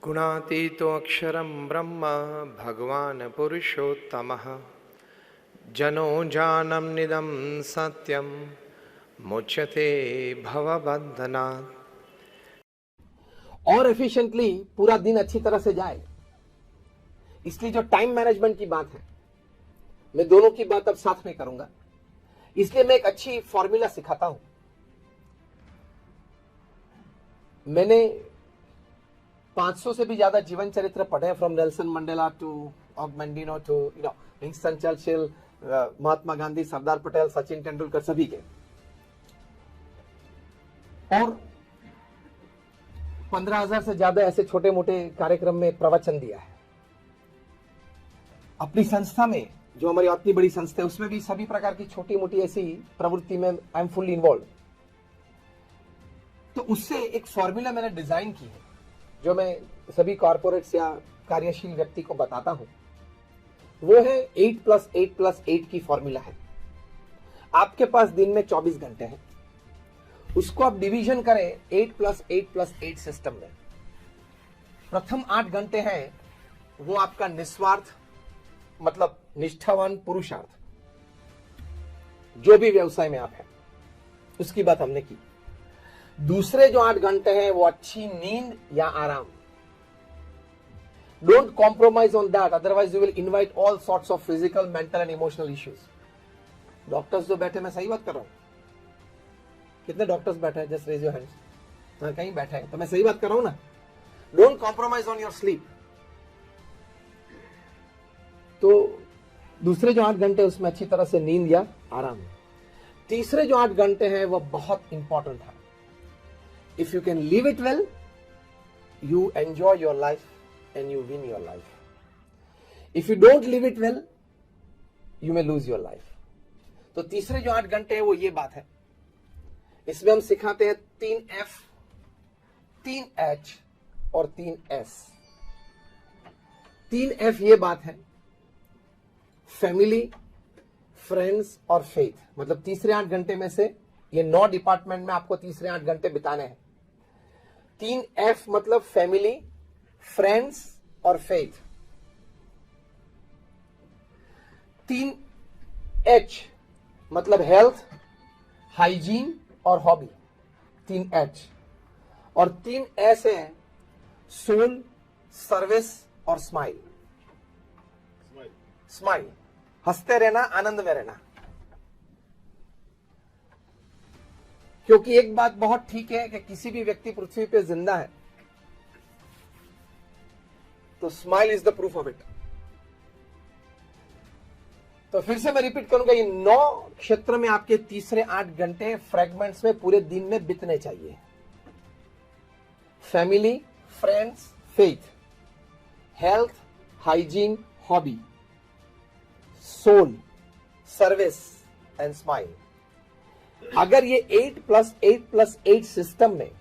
गुणातीतो अक्षरं ब्रह्म भगवान् पुरुषोत्तमः जनो जानम निदम सत्यम मुच्यते भवबंधनात्। और एफिशिएंटली पूरा दिन अच्छी तरह से जाए, इसलिए जो टाइम मैनेजमेंट की बात है, मैं दोनों की बात अब साथ में करूंगा। इसलिए मैं एक अच्छी फॉर्मूला सिखाता हूं। मैंने 500 से भी ज्यादा जीवन चरित्र पढ़े, from Nelson Mandela to Og Mandino to Winston Churchill, Mahatma Gandhi, Sardar Patel, Sachin Tendulkar, सभी के। और 15,000 से ज्यादा ऐसे छोटे मोटे कार्यक्रम में प्रवचन दिया है। अपनी संस्था में, जो हमारी इतनी बड़ी संस्था है, उसमें भी सभी प्रकार की छोटी मोटी ऐसी प्रवृत्ति में आई एम फुल्ली इन्वॉल्व। तो उससे एक फॉर्मूला मैंने डिजाइन की है, जो मैं सभी कॉर्पोरेट्स या कार्यशील व्यक्ति को बताता हूं। वो है 8+8+8 की फॉर्मूला है। आपके पास दिन में 24 घंटे हैं, उसको आप डिवीजन करें 8+8+8 सिस्टम में। प्रथम 8 घंटे हैं वो आपका निस्वार्थ, मतलब निष्ठावान पुरुषार्थ, जो भी व्यवसाय में आप हैं उसकी बात हमने की। दूसरे जो 8 घंटे हैं वो अच्छी नींद या आराम। Don't compromise on that, otherwise you will invite all sorts of physical, mental and emotional issues. Doctors जो बैठे, मैं सही बात कर रहा हूं? कितने डॉक्टर्स बैठे हैं? Just raise your hands. हाँ, कहीं बैठे हैं तो मैं सही बात कर रहा हूं ना। Don't compromise on your sleep. तो दूसरे जो 8 घंटे उसमें अच्छी तरह से नींद या आराम। तीसरे जो 8 घंटे हैं वो बहुत इंपॉर्टेंट है। If you can live it well, you enjoy your life and you win your life. If you don't live it well, you may lose your life. तो तीसरे जो 8 घंटे हैं वो ये बात है। इसमें हम सिखाते हैं 3F, 3H और 3S। 3F ये बात है, फैमिली, फ्रेंड्स और फेथ। मतलब तीसरे 8 घंटे में से ये 9 डिपार्टमेंट में आपको तीसरे 8 घंटे बिताने हैं। 3F मतलब फैमिली, फ्रेंड्स और फेथ। 3H मतलब हेल्थ, हाइजीन और हॉबी, 3H। और 3S है सोल, सर्विस और स्माइल। स्माइल, हंसते रहना, आनंद में रहना। क्योंकि एक बात बहुत ठीक है कि किसी भी व्यक्ति पृथ्वी पे जिंदा है तो smile is the proof of it. तो फिर से मैं रिपीट करूंगा, ये 9 क्षेत्र में आपके तीसरे 8 घंटे फ्रैगमेंट्स में पूरे दिन में बीतने चाहिए। Family, friends, faith, health, hygiene, hobby, soul, service and smile. अगर ये 8+8+8 सिस्टम में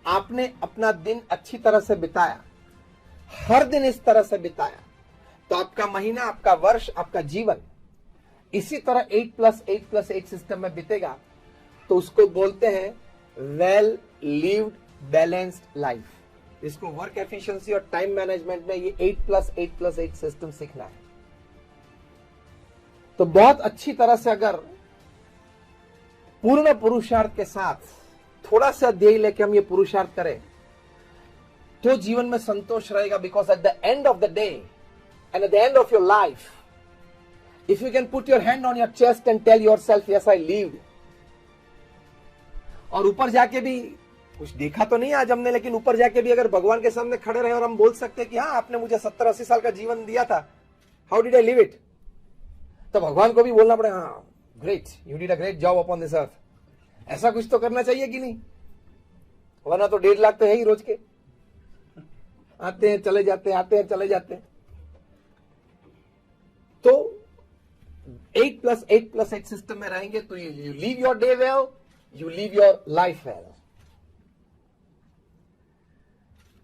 आपने अपना दिन अच्छी तरह से बिताया, हर दिन इस तरह से बिताया, तो आपका महीना, आपका वर्ष, आपका जीवन इसी तरह 8+8+8 सिस्टम में बीतेगा। तो उसको बोलते हैं वेल लिव्ड बैलेंस्ड लाइफ। इसको वर्क एफिशिएंसी और टाइम मैनेजमेंट में ये 8+8+8 सिस्टम सीखना है। तो बहुत अच्छी तरह से अगर पूर्ण पुरुषार्थ के साथ थोड़ा सा ध्येय लेके हम ये पुरुषार्थ करें तो जीवन में संतोष रहेगा। Because at the end of the day and at the end of your life, if you can put your hand on your chest and tell yourself yes I lived, और ऊपर जाके भी कुछ देखा तो नहीं आज हमने, लेकिन ऊपर जाके भी अगर भगवान के सामने खड़े रहे और हम बोल सकते हैं कि हाँ आपने मुझे 70-80 साल का जीवन दिया था, how did I live it, तो भगवान को भी बोलना पड़ेगा हाँ great, you did a great job upon this earth. ऐसा कुछ तो करना चाहिए कि नहीं? वरना तो 1.5 लाख तो है ही रोज के, आते हैं चले जाते हैं, आते हैं चले जाते हैं। तो 8+8+8 सिस्टम में रहेंगे तो you leave your day well, you leave your life well.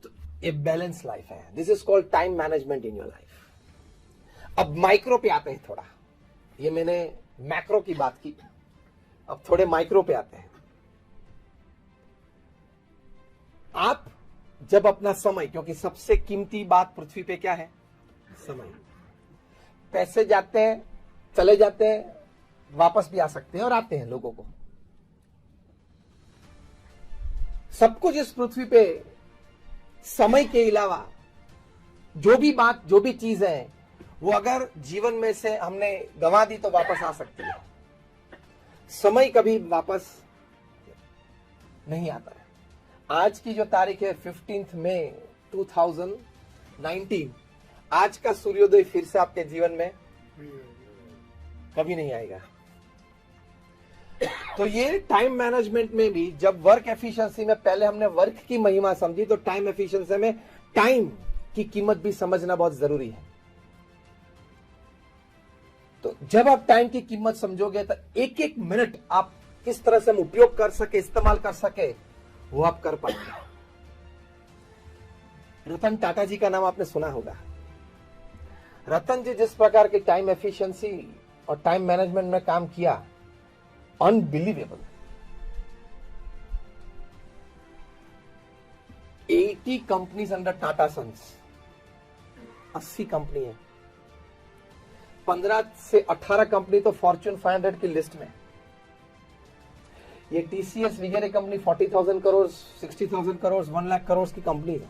तो ये बैलेंस लाइफ है। This is called time management in your life. अब माइक्रो पे आते हैं थोड़ा। ये मैंने मैक्रो की बात की, अब थोड़े माइक्रो पे आते हैं। आप जब अपना समय, क्योंकि सबसे कीमती बात पृथ्वी पे क्या है? समय। पैसे जाते हैं, चले जाते हैं, वापस भी आ सकते हैं और आते हैं लोगों को। सब कुछ इस पृथ्वी पे समय के अलावा जो भी बात, जो भी चीज है, वो अगर जीवन में से हमने गंवा दी तो वापस आ सकती है। समय कभी वापस नहीं आता है। आज की जो तारीख है 15 मई 2019, आज का सूर्योदय फिर से आपके जीवन में कभी नहीं आएगा। तो ये टाइम मैनेजमेंट में भी, जब वर्क एफिशिएंसी में पहले हमने वर्क की महिमा समझी, तो टाइम एफिशिएंसी में टाइम की कीमत भी समझना बहुत जरूरी है। तो जब आप टाइम की कीमत समझोगे तो एक एक मिनट आप किस तरह से हम उपयोग कर सके, इस्तेमाल कर सके, वो आप कर पाएंगे। रतन टाटा जी का नाम आपने सुना होगा। रतन जी जिस प्रकार के टाइम एफिशिएंसी और टाइम मैनेजमेंट में काम किया, unbelievable. 80 companies under Tata Sons, 80 company है। 15 से 18 कंपनी तो फॉर्च्यून 500 की लिस्ट में। ये टीसीएस वगैरह कंपनी 40,000 करोड़, 60,000 करोड़, 1 लाख करोड़ की कंपनी है।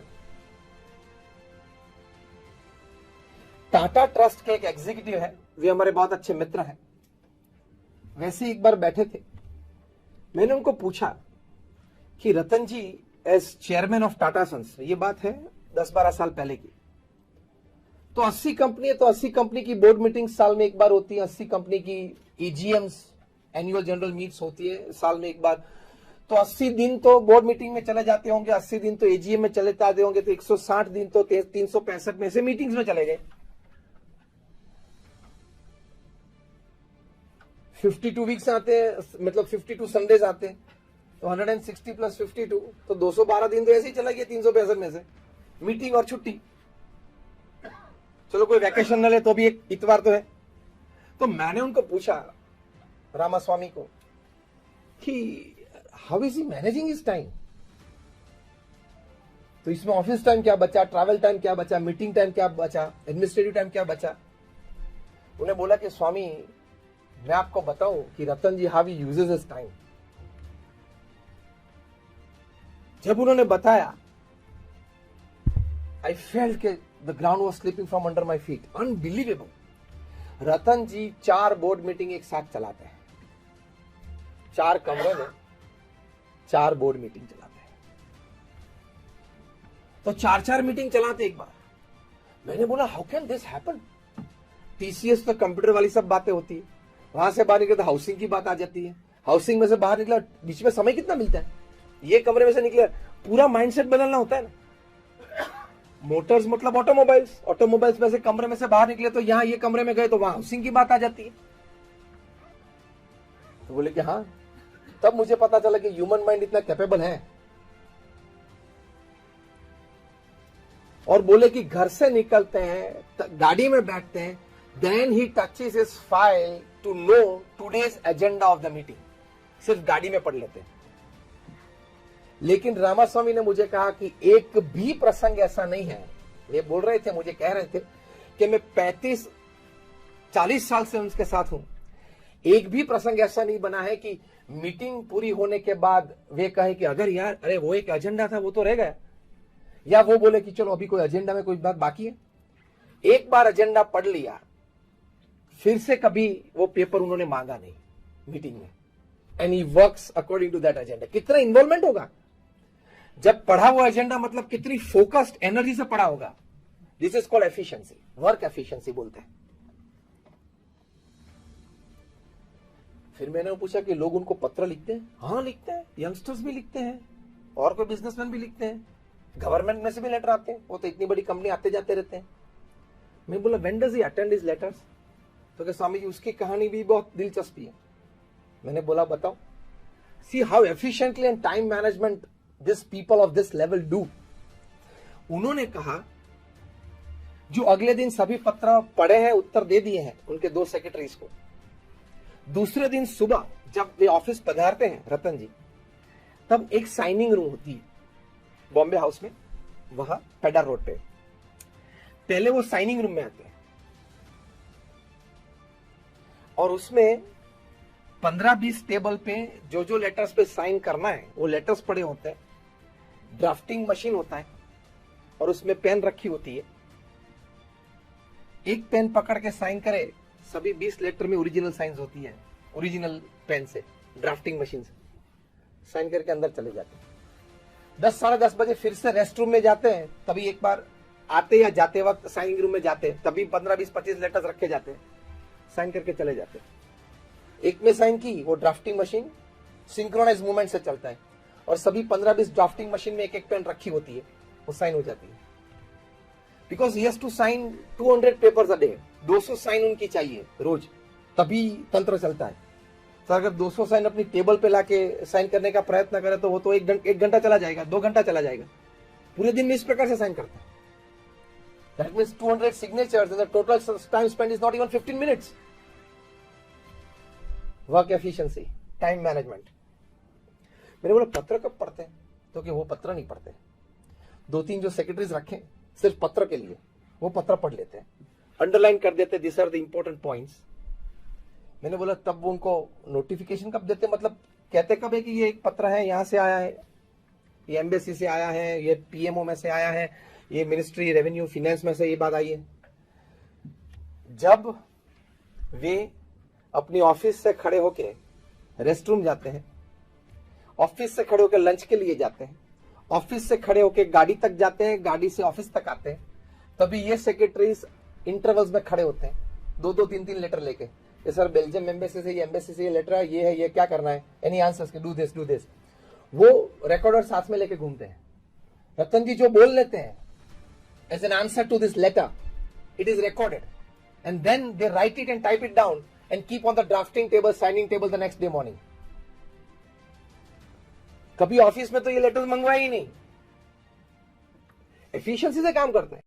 टाटा ट्रस्ट के एक एग्जीक्यूटिव है, वे हमारे बहुत अच्छे मित्र हैं। वैसे एक बार बैठे थे, मैंने उनको पूछा कि Ratan ji as chairman of Tata Sons, ये बात है 10-12 साल पहले की, तो 80 कंपनी है, तो 80 कंपनी की बोर्ड मीटिंग साल में एक बार होती है, 80 कंपनी की ईजीएम्स, एनुअल जनरल मीट्स होती है साल में एक बार, तो 80 दिन तो बोर्ड मीटिंग में चले जाते होंगे, 80 दिन तो एजीएम में चले जाते होंगे, तो 160 दिन तो 365 में से मीटिंग्स में चले गए। 52 वीक्स आते हैं, मतलब 52 संडेज आते हैं, तो 160 प्लस 52 तो 212 दिन तो ऐसे ही चला गया 365 में से, मीटिंग और छुट्टी। चलो कोई वैकेशन न ले तो भी एक इतवार तो है। तो मैंने उनको पूछा, रामास्वामी को, कि how is he managing his time? तो इसमें ऑफिस टाइम क्या बचा, ट्रैवल टाइम क्या बचा, मीटिंग टाइम क्या बचा, एडमिनिस्ट्रेटिव टाइम क्या बचा? उन्हें बोला कि स्वामी, मैं आपको बताऊं कि Ratan ji how he uses his time. जब उन्होंने बताया, आई फेल्ट के the ground was slipping from under my feet. Unbelievable. Ratan ji 4 board meeting एक साथ चलाते हैं, 4 कमरे में 4 बोर्ड मीटिंग चलाते हैं, तो 4-4 मीटिंग चलाते एक बार। मैंने बोला how can this happen? TCS तो कंप्यूटर वाली सब बातें होती है, वहां से बाहर निकले तो हाउसिंग की बात आ जाती है, हाउसिंग में से बाहर निकला, बीच में समय कितना मिलता है? ये कमरे में से निकले, पूरा माइंडसेट बदलना होता है ना। मोटर्स मतलब ऑटोमोबाइल्स, ऑटोमोबाइल्स में से कमरे में से बाहर निकले तो यहां ये कमरे में गए तो वहां हाउसिंग की बात आ जाती है। तो बोले कि हाँ, तब मुझे पता चला कि ह्यूमन माइंड इतना कैपेबल है। और बोले कि घर से निकलते हैं, गाड़ी में बैठते हैं, then he touches his file to know today's agenda of the meeting. सिर्फ गाड़ी में पढ़ लेते हैं। लेकिन रामास्वामी ने मुझे कहा कि एक भी प्रसंग ऐसा नहीं है, वे बोल रहे थे, मुझे कह रहे थे कि मैं 35-40 साल से उनके साथ हूं, एक भी प्रसंग ऐसा नहीं बना है कि मीटिंग पूरी होने के बाद वे कहे कि अगर यार, अरे वो एक एजेंडा था वो तो रह गया, या वो बोले कि चलो अभी कोई एजेंडा में कोई बात बाकी है। एक बार एजेंडा पढ़ लिया, फिर से कभी वो पेपर उन्होंने मांगा नहीं मीटिंग में, and he works according to that agenda. कितना इन्वॉल्वमेंट होगा जब पढ़ा हुआ एजेंडा, मतलब कितनी फोकस्ड एनर्जी से पढ़ा होगा। This is called efficiency, work efficiency बोलते हैं। फिर मैंने पूछा कि लोग उनको पत्र लिखते हैं? हाँ लिखते हैं, यंगस्टर्स भी लिखते हैं, और कोई बिजनेसमैन भी लिखते हैं, गवर्नमेंट में से भी लेटर आते हैं, वो तो इतनी बड़ी कंपनी आते जाते रहते हैं। मैं बोला when does he attend his letters? तो क्या स्वामी जी उसकी कहानी भी बहुत दिलचस्पी है। मैंने बोला बताओ। See how efficiently and time management this people of this level do. उन्होंने कहा जो अगले दिन सभी पत्र पढ़े हैं, उत्तर दे दिए हैं उनके 2 सेक्रेटरीज को, दूसरे दिन सुबह जब वे ऑफिस पधारते हैं रतन जी, तब एक साइनिंग रूम होती है बॉम्बे हाउस में, वहां पेडर रोड पे। पहले वो साइनिंग रूम में आते हैं और उसमें 15-20 टेबल पे जो जो लेटर्स पे साइन करना है वो लेटर्स पड़े होते हैं, ड्राफ्टिंग मशीन होता है और उसमें पेन रखी होती है। एक पेन पकड़ के साइन करे, सभी 20 लेटर में ओरिजिनल साइंस होती है, ओरिजिनल पेन से, ड्राफ्टिंग मशीन से साइन करके अंदर चले जाते हैं। 10 साढ़े 10 बजे फिर से रेस्ट रूम में जाते हैं, तभी एक बार आते या जाते वक्त साइनिंग रूम में जाते हैं, तभी 15-20-25 लेटर्स रखे जाते हैं, साइन करके चले जाते हैं। एक में साइन की, वो ड्राफ्टिंग मशीन सिंक्रोनाइज मूवमेंट से चलता है और सभी 15-20 ड्राफ्टिंग मशीन में एक एक पेन रखी होती है, वो साइन हो जाती है। Because he has to sign 200 papers a day, 200 sign उनकी चाहिए रोज, तभी तंत्र चलता है। तो अगर 200 साइन अपनी टेबल पे लाके साइन करने का प्रयत्न करे तो वो तो 1 घंटा चला जाएगा, 2 घंटा चला जाएगा। पूरे दिन में इस प्रकार से साइन करता है। That means 200 signatures and the total time spend is not even 15 minutes. Work efficiency, time management. मैंने बोला पत्र कब पढ़ते हैं, तो कि वो पत्र नहीं पढ़ते। 2-3 जो सेक्रेटरीज रखे सिर्फ पत्र के लिए, वो पत्र पढ़ लेते हैं, अंडरलाइन कर देते, this are the important points. मैंने बोला तब वो उनको नोटिफिकेशन कब देते, मतलब कहते कब है कि ये एक पत्र है, यहां से आया है, ये एम्बेसी से आया है, ये पीएमओ में से आया है, ये मिनिस्ट्री रेवेन्यू फाइनेंस में से ये बात आई है। जब वे अपनी ऑफिस से खड़े होके रेस्ट रूम जाते हैं, ऑफिस से खड़े होकर लंच के लिए जाते हैं, ऑफिस से खड़े होकर गाड़ी तक जाते हैं, गाड़ी से ऑफिस तक आते हैं, तभी ये सेक्रेटरीज इंटरवल्स में खड़े होते हैं, 2-2, 3-3 लेटर लेके, ये सर बेल्जियम एम्बेसी से ये लेटर है, ये क्या करना है, एनी आंसर्स के, डू दिस। वो रिकॉर्डर साथ में लेके घूमते हैं। रतन जी जो बोल लेते हैं as an answer to this letter, it is recorded and then they write it and type it down and keep on the drafting table, signing table the next day morning. कभी ऑफिस में तो ये letter मंगवाए ही नहीं, efficiency से काम करते हैं।